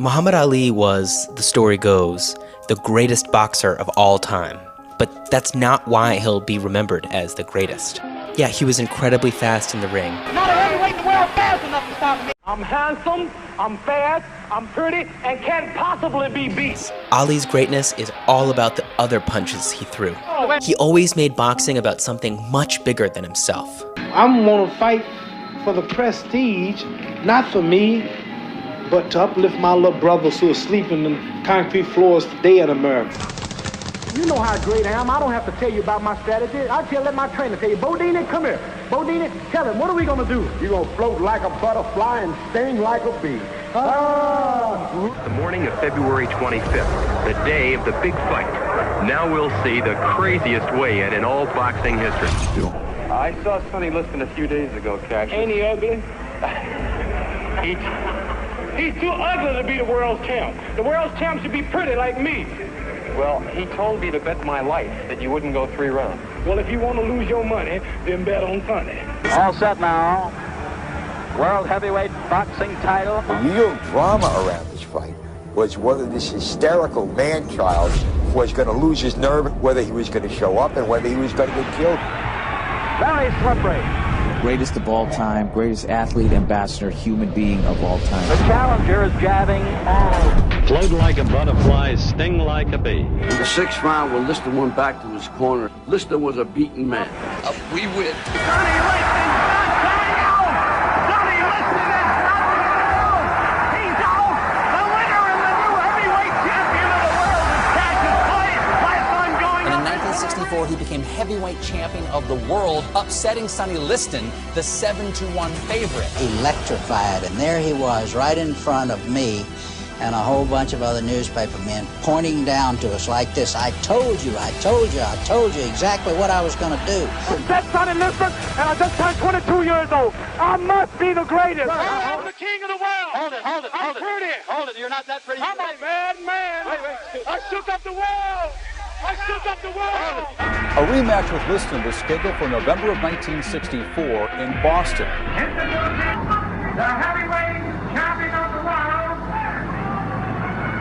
Muhammad Ali was, the story goes, the greatest boxer of all time. But that's not why he'll be remembered as the greatest. Yeah, he was incredibly fast in the ring. Not a heavyweight in the world fast enough to stop me. I'm handsome, I'm fast, I'm pretty, and can't possibly be beat. Ali's greatness is all about the other punches he threw. He always made boxing about something much bigger than himself. I'm gonna fight for the prestige, not for me, but to uplift my little brothers who are sleeping in concrete floors today in America. You know how great I am. I don't have to tell you about my strategy. Let my trainer tell you. Bodini, come here. Bodini, tell him, what are we going to do? You're going to float like a butterfly and sting like a bee. The morning of February 25th, the day of the big fight. Now we'll see the craziest weigh-in in all boxing history. I saw Sonny Liston a few days ago, Cassius. Ain't he ugly? He's too ugly to be the world's champ. The world's champ should be pretty like me. Well, he told me to bet my life that you wouldn't go 3 rounds. Well, if you want to lose your money, then bet on Sunday. All set now. World heavyweight boxing title. The real drama around this fight was whether this hysterical man-child was going to lose his nerve, whether he was going to show up, and whether he was going to get killed. Very slippery. Greatest of all time, greatest athlete, ambassador, human being of all time. The challenger is jabbing all. Float like a butterfly, sting like a bee. In the 6th round, when Liston went back to his corner, Liston was a beaten man. We win. Sonny Liston not coming out! Sonny Liston is not coming out! He's out! The winner and the new heavyweight champion of the world is Cassius Clay! My son going and in 1964, he became heavyweight champion of the world, upsetting Sonny Liston, the 7-1 favorite. Electrified, and there he was, right in front of me, and a whole bunch of other newspaper men pointing down to us like this. I told you exactly what I was going to do. That's Sonny Liston, and I just turned 22 years old. I must be the greatest. I'm the king of the world. Hold it. I'm pretty. Hold it, you're not that pretty. I'm a bad man. Wait. I shook up the world. A rematch with Liston was scheduled for November of 1964 in Boston. Introducing the heavyweight champion of the world,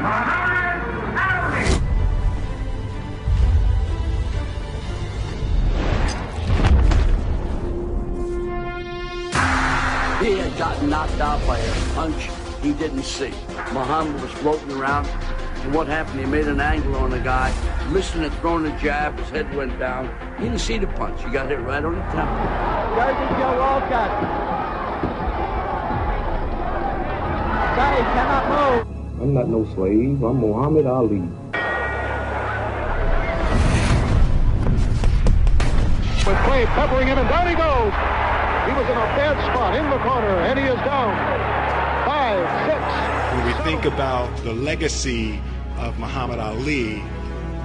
Muhammad Ali. He had gotten knocked out by a punch he didn't see. Muhammad was floating around, and what happened, he made an angle on the guy. Liston had thrown a jab, his head went down. He didn't see the punch. He got hit right on the temple. Jersey Joe Walcott. Sonny cannot move. I'm not no slave. I'm Muhammad Ali. With Clay peppering him, and down he goes. He was in a bad spot in the corner, and he is down. 5, 6. When we think about the legacy of Muhammad Ali,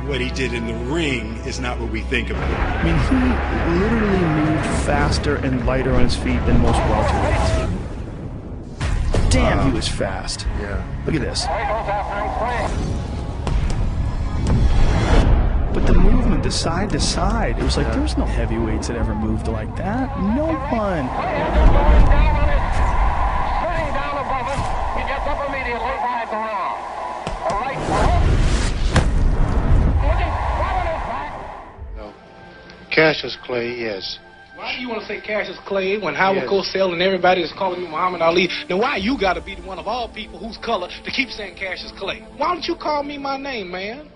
what he did in the ring is not what we think about. I mean, he literally moved faster and lighter on his feet than most welterweights. Damn, he was fast. Yeah. Look at this. But the movement, the side to side, it was like there's no heavyweights that ever moved like that. No one. Sitting down above us, he gets up immediately, 5 to round. A right No. Cassius Clay, yes. Why do you want to say Cassius Clay when Howard Cosell and everybody is calling you Muhammad Ali? Now why you got to be the one of all people whose color to keep saying Cassius Clay? Why don't you call me my name, man?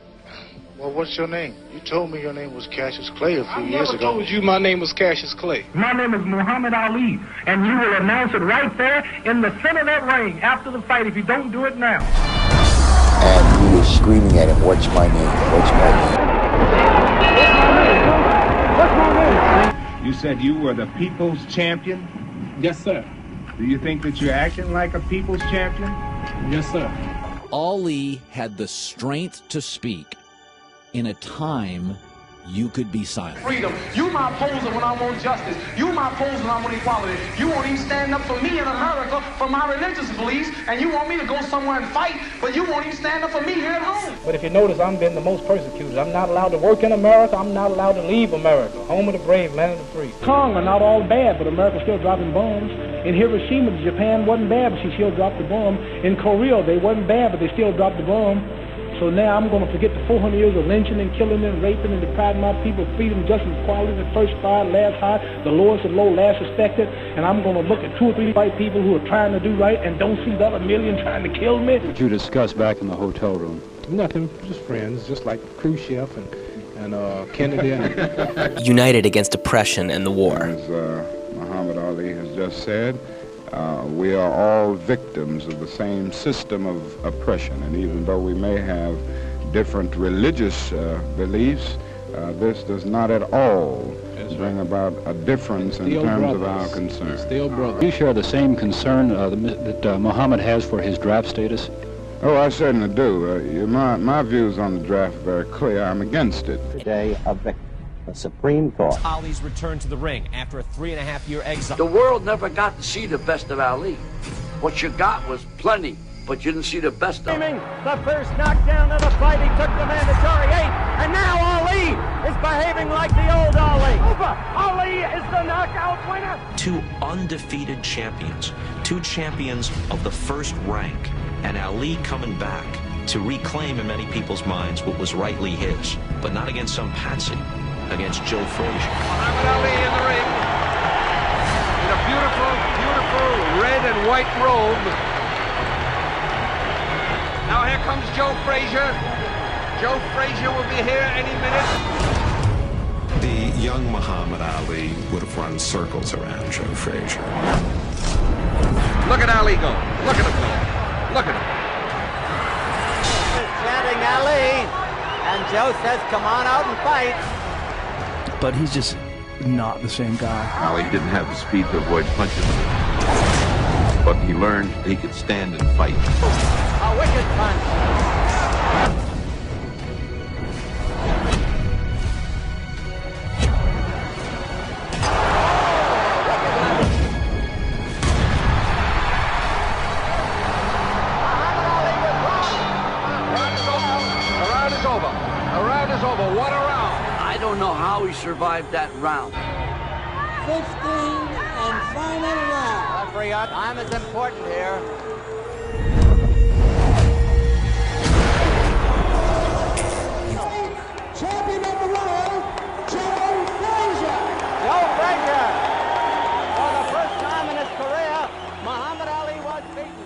Well, what's your name? You told me your name was Cassius Clay a few years ago. I never told you my name was Cassius Clay. My name is Muhammad Ali, and you will announce it right there in the center of that ring after the fight if you don't do it now. And he was screaming at him, "What's my name? What's my name?" What's my name? You said you were the people's champion? Yes, sir. Do you think that you're acting like a people's champion? Yes, sir. Ali had the strength to speak in a time you could be silent. Freedom. You my opposer when I want justice. You my opposer when I want equality. You won't even stand up for me in America for my religious beliefs, and you want me to go somewhere and fight, but you won't even stand up for me here at home. But if you notice, I'm been the most persecuted. I'm not allowed to work in America. I'm not allowed to leave America. Home of the brave, land of the free. Kong are not all bad, but America's still dropping bombs. In Hiroshima, Japan wasn't bad, but she still dropped the bomb. In Korea, they wasn't bad, but they still dropped the bomb. So now I'm going to forget the 400 years of lynching and killing and raping and depriving my people of freedom, justice, equality, the first fire, last high, the lowest of low, last respected. And I'm going to look at 2 or 3 white people who are trying to do right and don't see the other million trying to kill me. What did you discuss back in the hotel room? Nothing, just friends, just like Khrushchev and Kennedy. United against oppression and the war. As Muhammad Ali has just said, we are all victims of the same system of oppression, and even though we may have different religious beliefs, this does not at all bring about a difference in terms of our concern. Still brothers. Do you share the same concern that Muhammad has for his draft status? Oh, I certainly do. My views on the draft are very clear. I'm against it. Today, a supreme thought. Ali's return to the ring after a 3.5-year exile. The world never got to see the best of Ali. What you got was plenty, but you didn't see the best of him. The first knockdown of the fight, he took the mandatory 8, and now Ali is behaving like the old Ali. Ali is the knockout winner. 2 undefeated champions, 2 champions of the first rank, and Ali coming back to reclaim in many people's minds what was rightly his, but not against some patsy, against Joe Frazier. Muhammad Ali in the ring in a beautiful, beautiful red and white robe. Now here comes Joe Frazier. Joe Frazier will be here any minute. The young Muhammad Ali would have run circles around Joe Frazier. Look at Ali go. Look at him go. Look at him. Chanting Ali, and Joe says, come on out and fight. But he's just not the same guy. Ali didn't have the speed to avoid punches, but he learned he could stand and fight. A wicked punch. What a round. I don't know how he survived that round. 15 and final round. Referee, time is important here. Champion of the world, Joe Frazier. Joe Frazier. For the first time in his career, Muhammad Ali was beaten.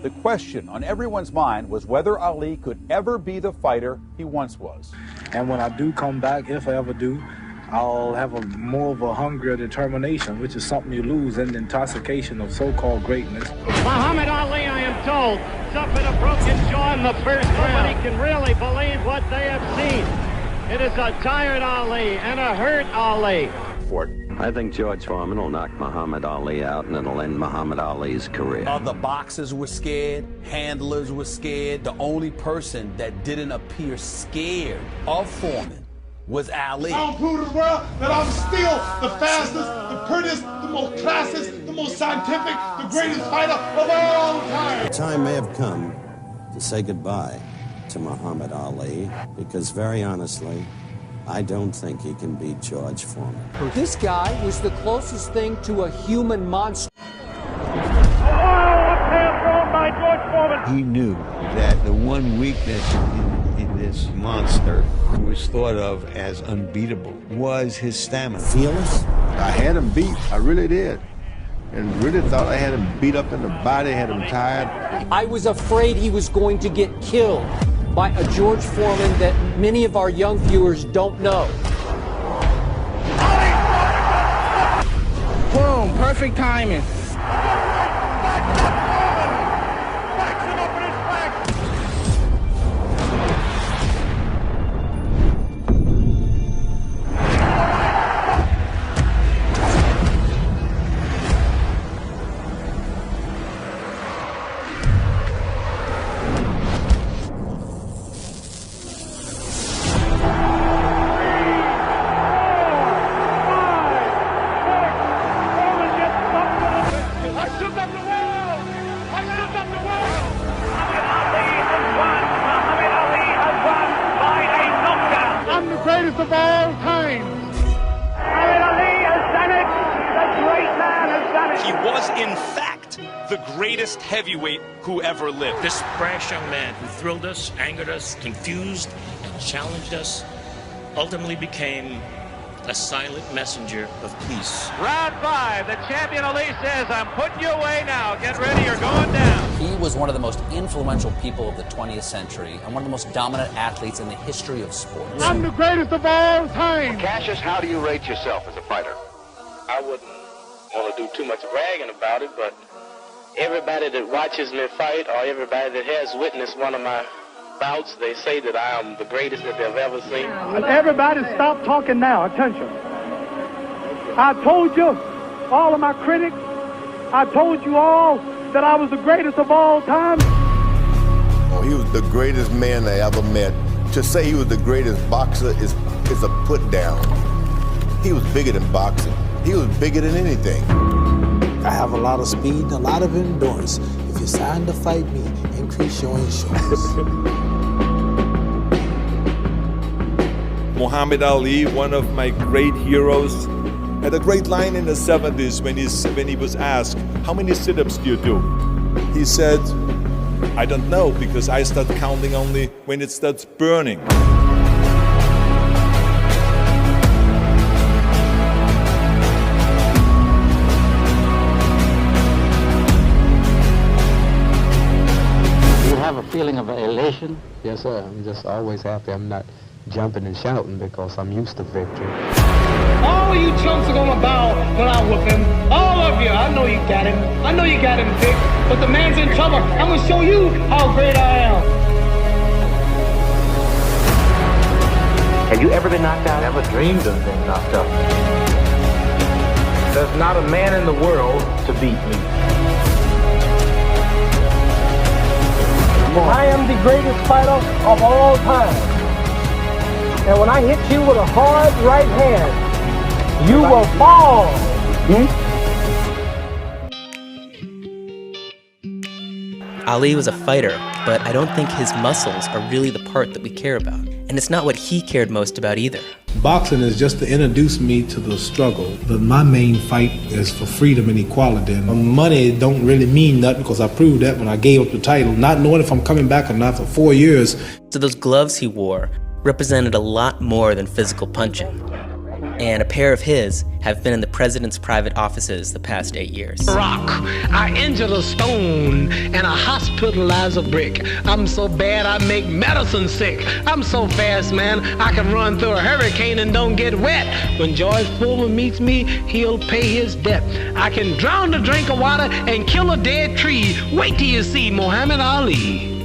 The question on everyone's mind was whether Ali could ever be the fighter he once was. And when I do come back, if I ever do, I'll have more of a hunger, determination, which is something you lose in the intoxication of so-called greatness. Muhammad Ali, I am told, suffered a broken jaw in the first round. Nobody can really believe what they have seen. It is a tired Ali and a hurt Ali. I think George Foreman will knock Muhammad Ali out, and it'll end Muhammad Ali's career. Other boxers were scared, handlers were scared. The only person that didn't appear scared of Foreman was Ali. I'll prove to the world that I'm still the fastest, the prettiest, the most classist, the most scientific, the greatest fighter of all time. The time may have come to say goodbye to Muhammad Ali, because very honestly, I don't think he can beat George Foreman. This guy was the closest thing to a human monster. By George Foreman. He knew that the one weakness in this monster, who was thought of as unbeatable, was his stamina. Fearless? I had him beat. I really did. And really thought I had him beat up in the body, had him tired. I was afraid he was going to get killed by a George Foreman that many of our young viewers don't know. Boom, perfect timing. greatest of all time. Muhammad Ali has done it. The great man has done it. He was, in fact, the greatest heavyweight who ever lived. This brash young man who thrilled us, angered us, confused, and challenged us ultimately became a silent messenger of peace. Round 5, the champion Ali says, I'm putting you away now. Get ready, you're going down. He was one of the most influential people of the 20th century and one of the most dominant athletes in the history of sports. I'm the greatest of all time. Cassius, how do you rate yourself as a fighter? I wouldn't want to do too much bragging about it, but everybody that watches me fight or everybody that has witnessed one of my bouts, they say that I am the greatest that they've ever seen. Everybody stop talking now. Attention. I told you, all of my critics, I told you all that I was the greatest of all time. Oh, he was the greatest man I ever met. To say he was the greatest boxer is a put down. He was bigger than boxing. He was bigger than anything. I have a lot of speed and a lot of endurance. If you're signed to fight me, increase your insurance. Mohammad Ali, one of my great heroes, had a great line in the 70s when he was asked, how many sit-ups do you do? He said, I don't know, because I start counting only when it starts burning. A feeling of elation? Yes, sir. I'm just always happy. I'm not jumping and shouting because I'm used to victory. All you chumps are gonna bow when I whoop him. All of you. I know you got him. I know you got him, Dick. But the man's in trouble. I'm gonna show you how great I am. Have you ever been knocked out? Never dreamed of being knocked out. There's not a man in the world to beat me. I am the greatest fighter of all time. And when I hit you with a hard right hand, you will fall. Ali was a fighter, but I don't think his muscles are really the part that we care about. And it's not what he cared most about either. Boxing is just to introduce me to the struggle, but my main fight is for freedom and equality. And money don't really mean nothing because I proved that when I gave up the title, not knowing if I'm coming back or not for 4 years. So those gloves he wore represented a lot more than physical punching. And a pair of his have been in the president's private offices the past 8 years. Rock, I injured a stone and I hospitalized a brick. I'm so bad I make medicine sick. I'm so fast, man, I can run through a hurricane and don't get wet. When George Foreman meets me, he'll pay his debt. I can drown a drink of water and kill a dead tree. Wait till you see Muhammad Ali.